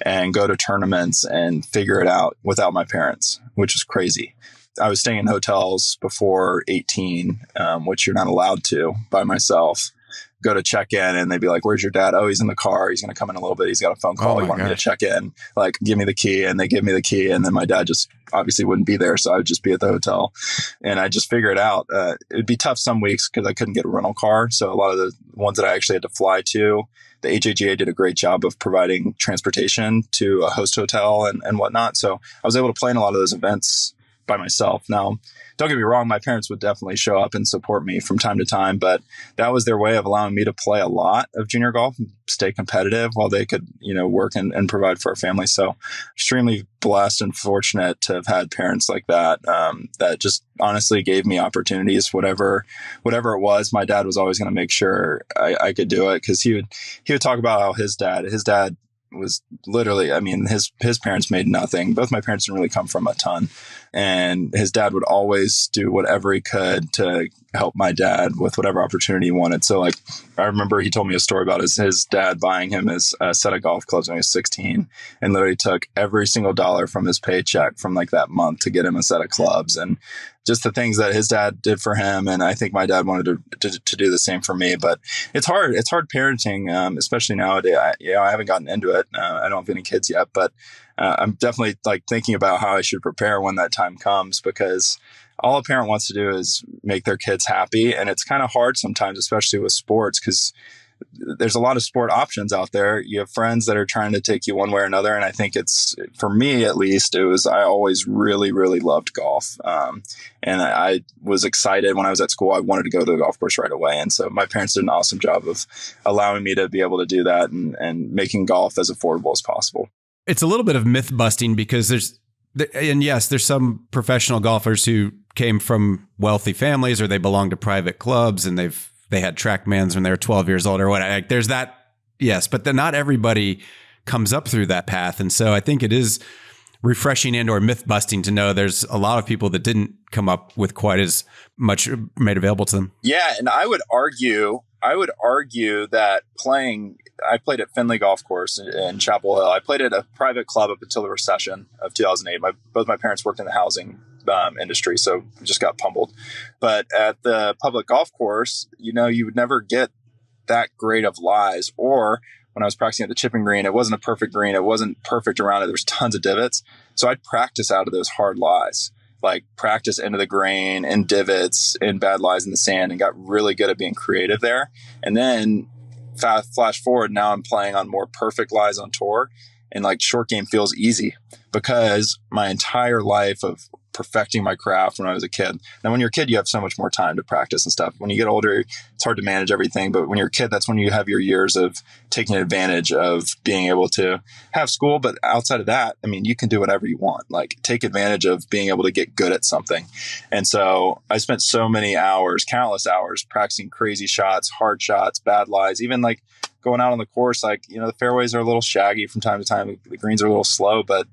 [SPEAKER 1] and go to tournaments and figure it out without my parents, which is crazy. I was staying in hotels before 18, which you're not allowed to, by myself. Go to check in and they'd be like, "Where's your dad?" "Oh, he's in the car. He's going to come in a little bit. He's got a phone call. He wanted me to check in. Like, give me the key." And they give me the key. And then my dad just obviously wouldn't be there. So I would just be at the hotel and I just figure it out. It'd be tough some weeks because I couldn't get a rental car. So a lot of the ones that I actually had to fly to, the HAGA did a great job of providing transportation to a host hotel and whatnot. So I was able to play in a lot of those events by myself. Now, don't get me wrong, my parents would definitely show up and support me from time to time, but that was their way of allowing me to play a lot of junior golf and stay competitive while they could, work and provide for our family. So extremely blessed and fortunate to have had parents like that, that just honestly gave me opportunities, whatever it was. My dad was always going to make sure I could do it because he would talk about how his dad was literally, I mean, his parents made nothing. Both my parents didn't really come from a ton. And his dad would always do whatever he could to help my dad with whatever opportunity he wanted. So like, I remember he told me a story about his dad buying him his set of golf clubs when he was 16 and literally took every single dollar from his paycheck from like that month to get him a set of clubs, and just the things that his dad did for him. And I think my dad wanted to do the same for me, but it's hard. It's hard parenting, especially nowadays. I haven't gotten into it. I don't have any kids yet, but I'm definitely like thinking about how I should prepare when that time comes, because all a parent wants to do is make their kids happy. And it's kind of hard sometimes, especially with sports, because there's a lot of sport options out there. You have friends that are trying to take you one way or another. And I think it's, for me at least, I always really, really loved golf. And I was excited when I was at school. I wanted to go to the golf course right away. And so my parents did an awesome job of allowing me to be able to do that and making golf as affordable as possible.
[SPEAKER 2] It's a little bit of myth busting, because there's some professional golfers who came from wealthy families, or they belong to private clubs, and they had TrackMans when they were 12 years old or what. Like, there's that, yes, but then not everybody comes up through that path. And so I think it is refreshing and or myth busting to know there's a lot of people that didn't come up with quite as much made available to them.
[SPEAKER 1] Yeah. And I would argue that I played at Findlay Golf Course in Chapel Hill. I played at a private club up until the recession of 2008. Both my parents worked in the housing industry, so just got pummeled. But at the public golf course, you would never get that great of lies. Or when I was practicing at the chipping green, it wasn't a perfect green. It wasn't perfect around it. There was tons of divots. So I'd practice out of those hard lies, like practice into the grain and divots and bad lies in the sand, and got really good at being creative there. And then flash forward, now I'm playing on more perfect lies on tour, and like short game feels easy because my entire life of perfecting my craft when I was a kid. Now, when you're a kid, you have so much more time to practice and stuff. When you get older, it's hard to manage everything. But when you're a kid, that's when you have your years of taking advantage of being able to have school. But outside of that, I mean, you can do whatever you want. Like, take advantage of being able to get good at something. And so I spent so many hours, countless hours, practicing crazy shots, hard shots, bad lies, even like going out on the course. Like, the fairways are a little shaggy from time to time. The greens are a little slow, but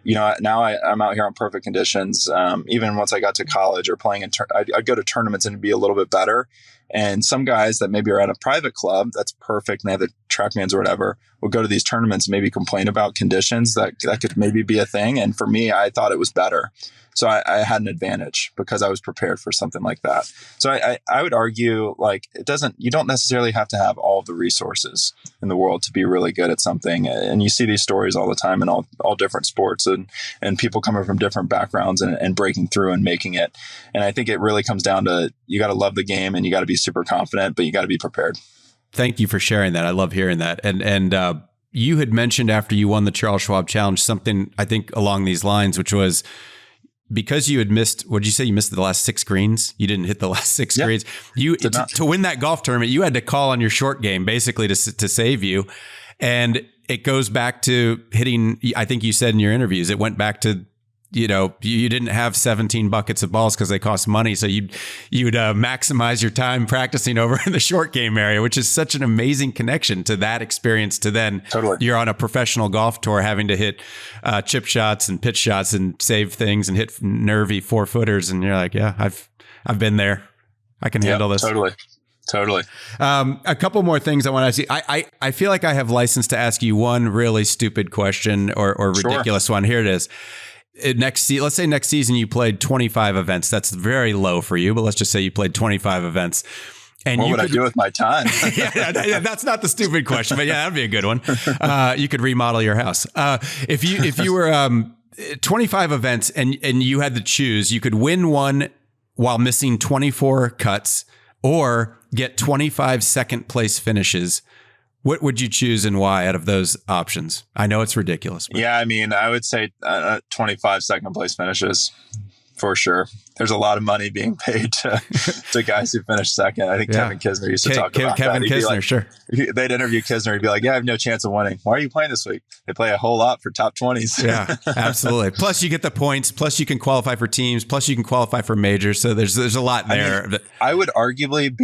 [SPEAKER 1] now I'm out here on perfect conditions. Even once I got to college or playing I'd go to tournaments and it'd be a little bit better. And some guys that maybe are at a private club that's perfect and they have the TrackMans or whatever will go to these tournaments and maybe complain about conditions that could maybe be a thing. And for me, I thought it was better. So I had an advantage because I was prepared for something like that. So I would argue, like, you don't necessarily have to have all the resources in the world to be really good at something. And you see these stories all the time in all different sports and people coming from different backgrounds and breaking through and making it. And I think it really comes down to, you got to love the game and you got to be super confident, but you got to be prepared.
[SPEAKER 2] Thank you for sharing that. I love hearing that. And you had mentioned after you won the Charles Schwab Challenge, something I think along these lines, which was, because you had missed, what did you say? You missed the last 6 greens. You didn't hit the last 6 greens. To win that golf tournament, you had to call on your short game basically to save you. And it goes back to hitting, I think you said in your interviews, it went back to, you didn't have 17 buckets of balls because they cost money. So you'd maximize your time practicing over in the short game area, which is such an amazing connection to that experience. To then You're on a professional golf tour having to hit chip shots and pitch shots and save things and hit nervy 4-footers. And you're like, yeah, I've been there. I can handle this.
[SPEAKER 1] Totally.
[SPEAKER 2] A couple more things I want to ask you. I feel like I have license to ask you one really stupid question or ridiculous one. Here it is. Let's say next season you played 25 events. That's very low for you, but let's just say you played 25 events. And
[SPEAKER 1] what would I do with my time?
[SPEAKER 2] yeah, that's not the stupid question, but yeah, that'd be a good one. You could remodel your house. If you were 25 events and you had to choose, you could win one while missing 24 cuts or get 25 second place finishes. What would you choose and why out of those options? I know it's ridiculous.
[SPEAKER 1] Yeah, I mean, I would say 25 second place finishes for sure. There's a lot of money being paid to guys who finish second. I think Kevin Kisner used to talk about
[SPEAKER 2] Kevin
[SPEAKER 1] that.
[SPEAKER 2] Kisner, sure.
[SPEAKER 1] They'd interview Kisner. He'd be like, yeah, I have no chance of winning. Why are you playing this week? They play a whole lot for top 20s.
[SPEAKER 2] Yeah, absolutely. Plus you get the points. Plus you can qualify for teams. Plus you can qualify for majors. So there's a lot there.
[SPEAKER 1] I mean, I would arguably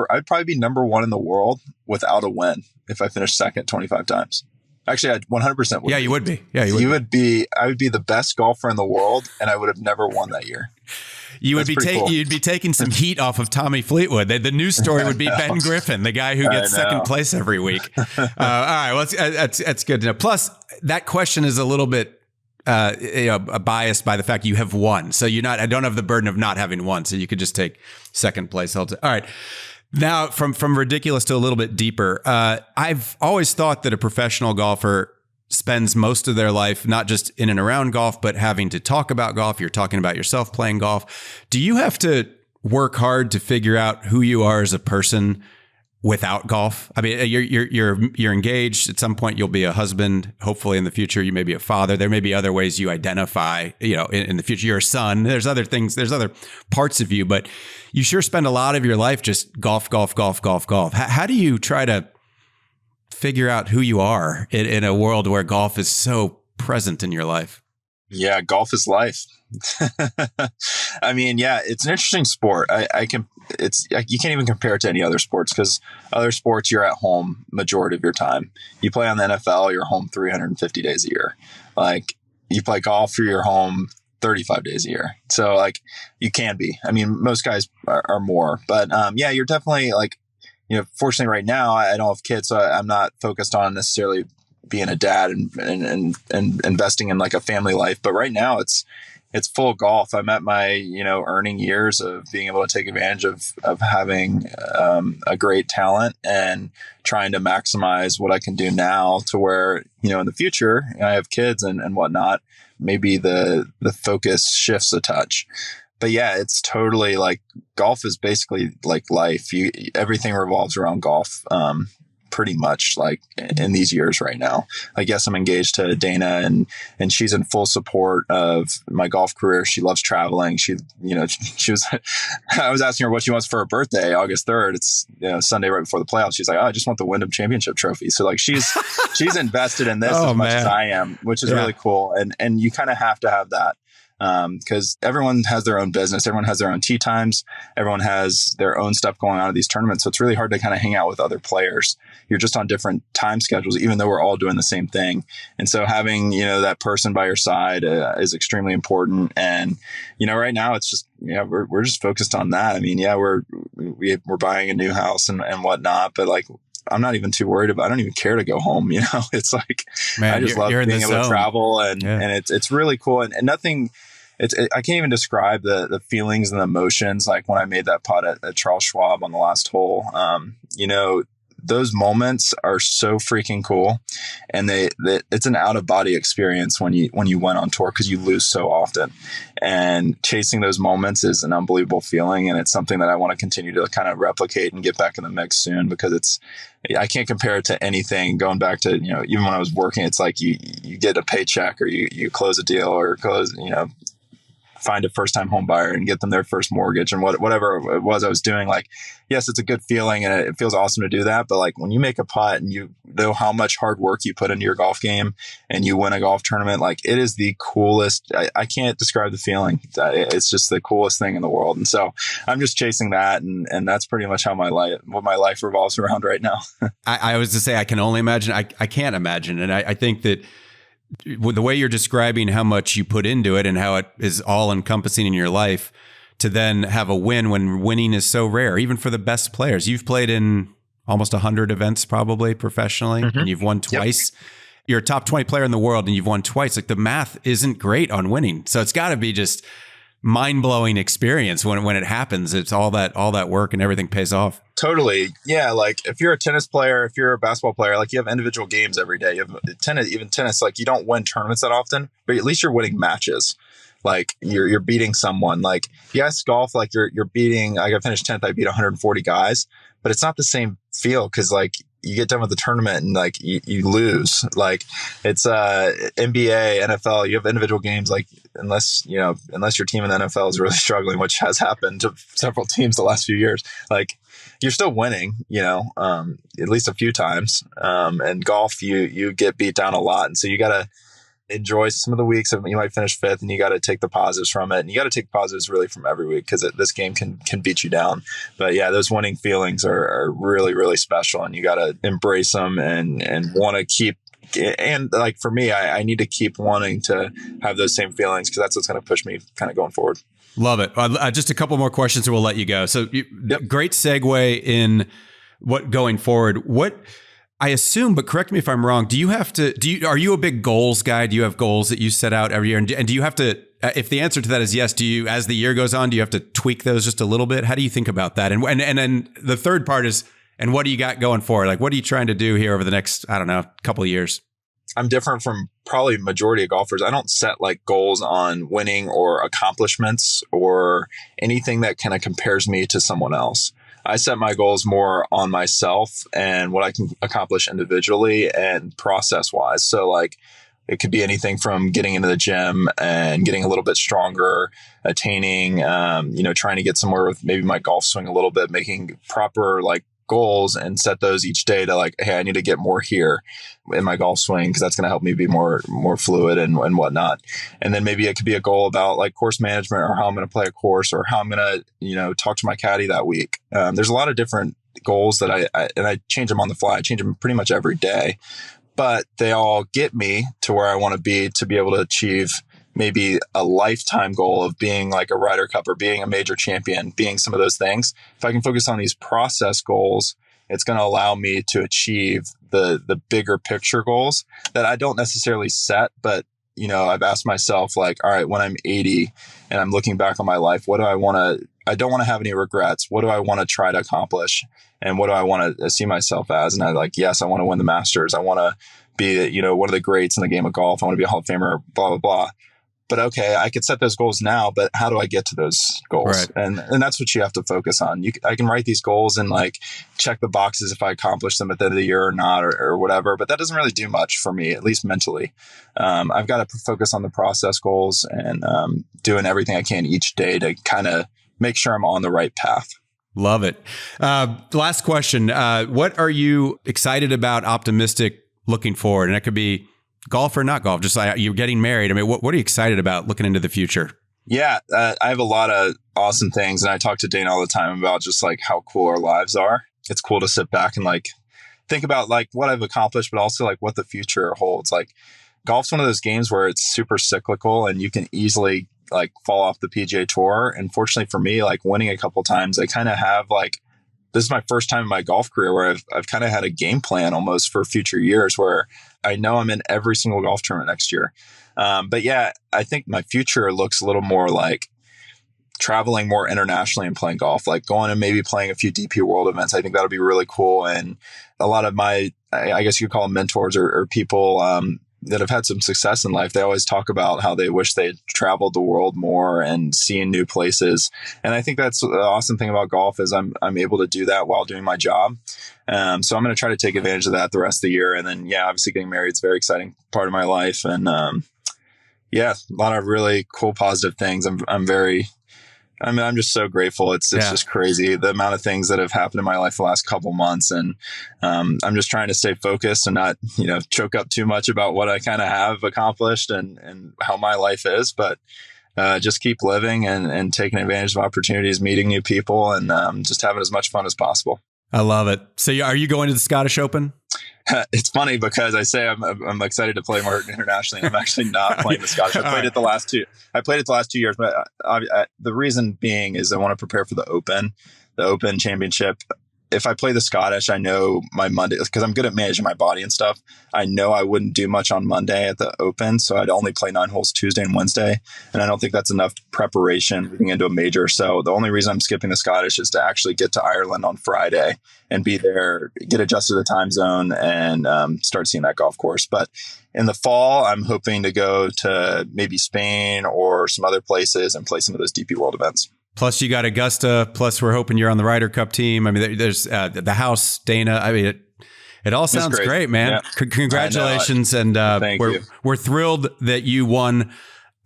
[SPEAKER 1] I'd probably be number 1 in the world without a win if I finished second 25 times. Actually, I 100% would.
[SPEAKER 2] Yeah, you would be. Yeah, you would
[SPEAKER 1] be. I would be the best golfer in the world, and I would have never won that year.
[SPEAKER 2] You would cool. You'd be taking some heat off of Tommy Fleetwood. The news story would be Ben Griffin, the guy who gets second place every week. All right, well, that's good to know. Plus, that question is a little bit biased by the fact you have won, so I don't have the burden of not having won, so you could just take second place. All right. Now, from ridiculous to a little bit deeper, I've always thought that a professional golfer spends most of their life not just in and around golf, but having to talk about golf. You're talking about yourself playing golf. Do you have to work hard to figure out who you are as a person without golf? I mean, you're engaged. At some point, you'll be a husband. Hopefully, in the future, you may be a father. There may be other ways you identify. In the future, you're a son. There's other things. There's other parts of you, but you sure spend a lot of your life just golf. How do you try to figure out who you are in a world where golf is so present in your life?
[SPEAKER 1] Yeah, golf is life. I mean, yeah, it's an interesting sport. You can't even compare it to any other sports, because other sports you're at home majority of your time. You play on the NFL, you're home 350 days a year. Like, you play golf, you're home 35 days a year. So like, you can be. I mean, most guys are more, but yeah, you're definitely like, fortunately right now I don't have kids, so I'm not focused on necessarily being a dad and investing in like a family life. But right now it's full golf. I'm at my, earning years of being able to take advantage of having a great talent and trying to maximize what I can do now to where, in the future I have kids and whatnot, maybe the focus shifts a touch. But yeah, it's totally like golf is basically like life. Everything revolves around golf. Pretty much like in these years right now. I guess I'm engaged to Dana and she's in full support of my golf career. She loves traveling. She was, I was asking her what she wants for her birthday, August 3rd. It's Sunday right before the playoffs. She's like, I just want the Wyndham Championship trophy. So like she's invested in this as much as I am, which is really cool. And you kind of have to have that. Because everyone has their own business, everyone has their own tee times, everyone has their own stuff going on at these tournaments. So it's really hard to kind of hang out with other players. You're just on different time schedules, even though we're all doing the same thing. And so having, that person by your side is extremely important. And, right now it's just, we're just focused on that. I mean, we're buying a new house and whatnot, but like, I'm not even too worried about, I don't even care to go home. It's like, I just love being able to travel and it's really cool. And nothing, I can't even describe the feelings and the emotions. Like when I made that putt at Charles Schwab on the last hole, those moments are so freaking cool. And it's an out of body experience when you went on tour, because you lose so often, and chasing those moments is an unbelievable feeling. And it's something that I want to continue to kind of replicate and get back in the mix soon, because I can't compare it to anything. Going back to, even when I was working, it's like you get a paycheck or you close a deal or find a first-time home buyer and get them their first mortgage and whatever it was I was doing. Like, yes, it's a good feeling and it feels awesome to do that. But like when you make a putt and you know how much hard work you put into your golf game and you win a golf tournament, like it is the coolest. I can't describe the feeling. It's just the coolest thing in the world. And so I'm just chasing that. And that's pretty much how my life revolves around right now.
[SPEAKER 2] I was to say, I can only imagine. I can't imagine. And I think that the way you're describing how much you put into it and how it is all encompassing in your life, to then have a win when winning is so rare, even for the best players. You've played in almost 100 events probably professionally, and you've won twice. Yep. You're a top 20 player in the world and you've won twice. Like, the math isn't great on winning. So it's got to be just mind-blowing experience when it happens. It's all that work and everything pays off.
[SPEAKER 1] Totally. Yeah. Like if you're a tennis player, if you're a basketball player, like you have individual games every day. You have tennis, like you don't win tournaments that often, but at least you're winning matches. Like you're beating someone. Like, yes, golf, like you're beating, like I finished 10th, I beat 140 guys, but it's not the same feel. Cause like you get done with the tournament and like you lose. Like it's NBA, NFL, you have individual games. Like unless your team in the NFL is really struggling, which has happened to several teams the last few years, like you're still winning, at least a few times. And golf, you get beat down a lot. And so you got to enjoy some of the weeks of, you might finish fifth and you got to take the positives from it. And you got to take positives really from every week, because this game can beat you down. But yeah, those winning feelings are really, really special, and you got to embrace them and want to keep and like for me, I need to keep wanting to have those same feelings because that's what's going to push me kind of going forward.
[SPEAKER 2] Love it. Just a couple more questions and we'll let you go. So
[SPEAKER 1] Yep.
[SPEAKER 2] Great segue in what going forward. What I assume, but correct me if I'm wrong. Are you a big goals guy? Do you have goals that you set out every year? And do you have to, if the answer to that is yes, as the year goes on, do you have to tweak those just a little bit? How do you think about that? And then the third part is, and what do you got going forward? Like, what are you trying to do here over the next, I don't know, couple of years?
[SPEAKER 1] I'm different from probably majority of golfers. I don't set like goals on winning or accomplishments or anything that kind of compares me to someone else. I set my goals more on myself and what I can accomplish individually and process wise. So like it could be anything from getting into the gym and getting a little bit stronger, attaining, trying to get somewhere with maybe my golf swing a little bit, making proper like goals and set those each day to like, hey, I need to get more here in my golf swing because that's going to help me be more fluid and whatnot. And then maybe it could be a goal about like course management or how I'm going to play a course or how I'm going to, talk to my caddy that week. There's a lot of different goals that I change them on the fly. I change them pretty much every day, but they all get me to where I want to be able to achieve maybe a lifetime goal of being like a Ryder Cup or being a major champion, being some of those things. If I can focus on these process goals, it's going to allow me to achieve the bigger picture goals that I don't necessarily set, but I've asked myself like, all right, when I'm 80 and I'm looking back on my life, I don't want to have any regrets. What do I want to try to accomplish? And what do I want to see myself as? And I yes, I want to win the Masters. I want to be, one of the greats in the game of golf. I want to be a Hall of Famer, blah, blah, blah. But okay, I could set those goals now, but how do I get to those goals? Right. And that's what you have to focus on. I can write these goals and like check the boxes if I accomplish them at the end of the year or not, or whatever, but that doesn't really do much for me, at least mentally. I've got to focus on the process goals and doing everything I can each day to kind of make sure I'm on the right path.
[SPEAKER 2] Love it. Last question. What are you excited about, optimistic, looking forward? And that could be golf or not golf, just like you're getting married. I mean, what are you excited about looking into the future?
[SPEAKER 1] Yeah, I have a lot of awesome things. And I talk to Dane all the time about just like how cool our lives are. It's cool to sit back and like think about like what I've accomplished, but also like what the future holds. Like golf's one of those games where it's super cyclical and you can easily like fall off the PGA Tour. And fortunately for me, like winning a couple times, I kind of have like, this is my first time in my golf career where I've kind of had a game plan almost for future years where I know I'm in every single golf tournament next year. But yeah, I think my future looks a little more like traveling more internationally and playing golf, like going and maybe playing a few DP World events. I think that'll be really cool. And a lot of my, I guess you could call them mentors or people that have had some success in life, they always talk about how they wish they'd traveled the world more and seen new places. And I think that's the awesome thing about golf is I'm able to do that while doing my job. So I'm going to try to take advantage of that the rest of the year. And then, yeah, obviously getting married is a very exciting part of my life. And yeah, a lot of really cool, positive things. I'm just so grateful. It's just crazy the amount of things that have happened in my life the last couple months. And I'm just trying to stay focused and not, choke up too much about what I kind of have accomplished and how my life is, but just keep living and taking advantage of opportunities, meeting new people and just having as much fun as possible. I
[SPEAKER 2] love it. So are you going to the Scottish Open?
[SPEAKER 1] It's funny because I say I'm excited to play more internationally. I'm actually not playing the Scottish. I played it the last 2 years, but the reason being is I want to prepare for the Open Championship. If I play the Scottish, I know my Monday, because I'm good at managing my body and stuff. I know I wouldn't do much on Monday at the Open, so I'd only play 9 holes Tuesday and Wednesday, and I don't think that's enough preparation leading into a major. So the only reason I'm skipping the Scottish is to actually get to Ireland on Friday and be there, get adjusted to the time zone, and start seeing that golf course. But in the fall, I'm hoping to go to maybe Spain or some other places and play some of those DP World events.
[SPEAKER 2] Plus, you got Augusta. Plus, we're hoping you're on the Ryder Cup team. I mean, there's the house, Dana. I mean, it all sounds great, man. Yeah. Congratulations, and we're thrilled that you won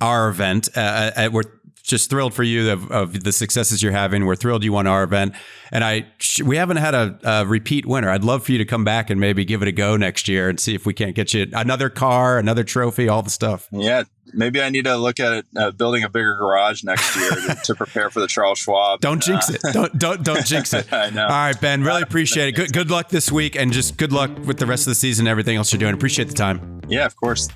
[SPEAKER 2] our event. We're just thrilled for you of the successes you're having. We're thrilled you won our event. And we haven't had a repeat winner. I'd love for you to come back and maybe give it a go next year and see if we can't get you another car, another trophy, all the stuff.
[SPEAKER 1] Yeah. Maybe I need to look at it, building a bigger garage next year to prepare for the Charles Schwab.
[SPEAKER 2] Don't jinx it. Don't jinx it.
[SPEAKER 1] I know.
[SPEAKER 2] All right, Ben, really appreciate it. Good luck this week, and just good luck with the rest of the season and everything else you're doing. Appreciate the time.
[SPEAKER 1] Yeah, of course.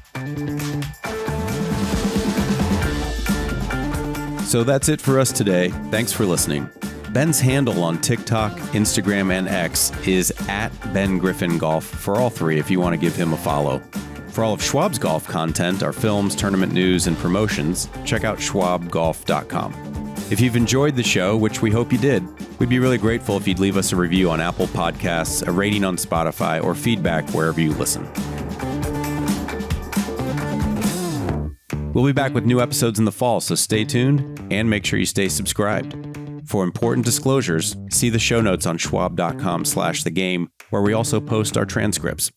[SPEAKER 2] So that's it for us today. Thanks for listening. Ben's handle on TikTok, Instagram, and X is @BenGriffinGolf for all three if you want to give him a follow. For all of Schwab's golf content, our films, tournament news, and promotions, check out schwabgolf.com. If you've enjoyed the show, which we hope you did, we'd be really grateful if you'd leave us a review on Apple Podcasts, a rating on Spotify, or feedback wherever you listen. We'll be back with new episodes in the fall, so stay tuned and make sure you stay subscribed. For important disclosures, see the show notes on schwab.com/thegame, where we also post our transcripts.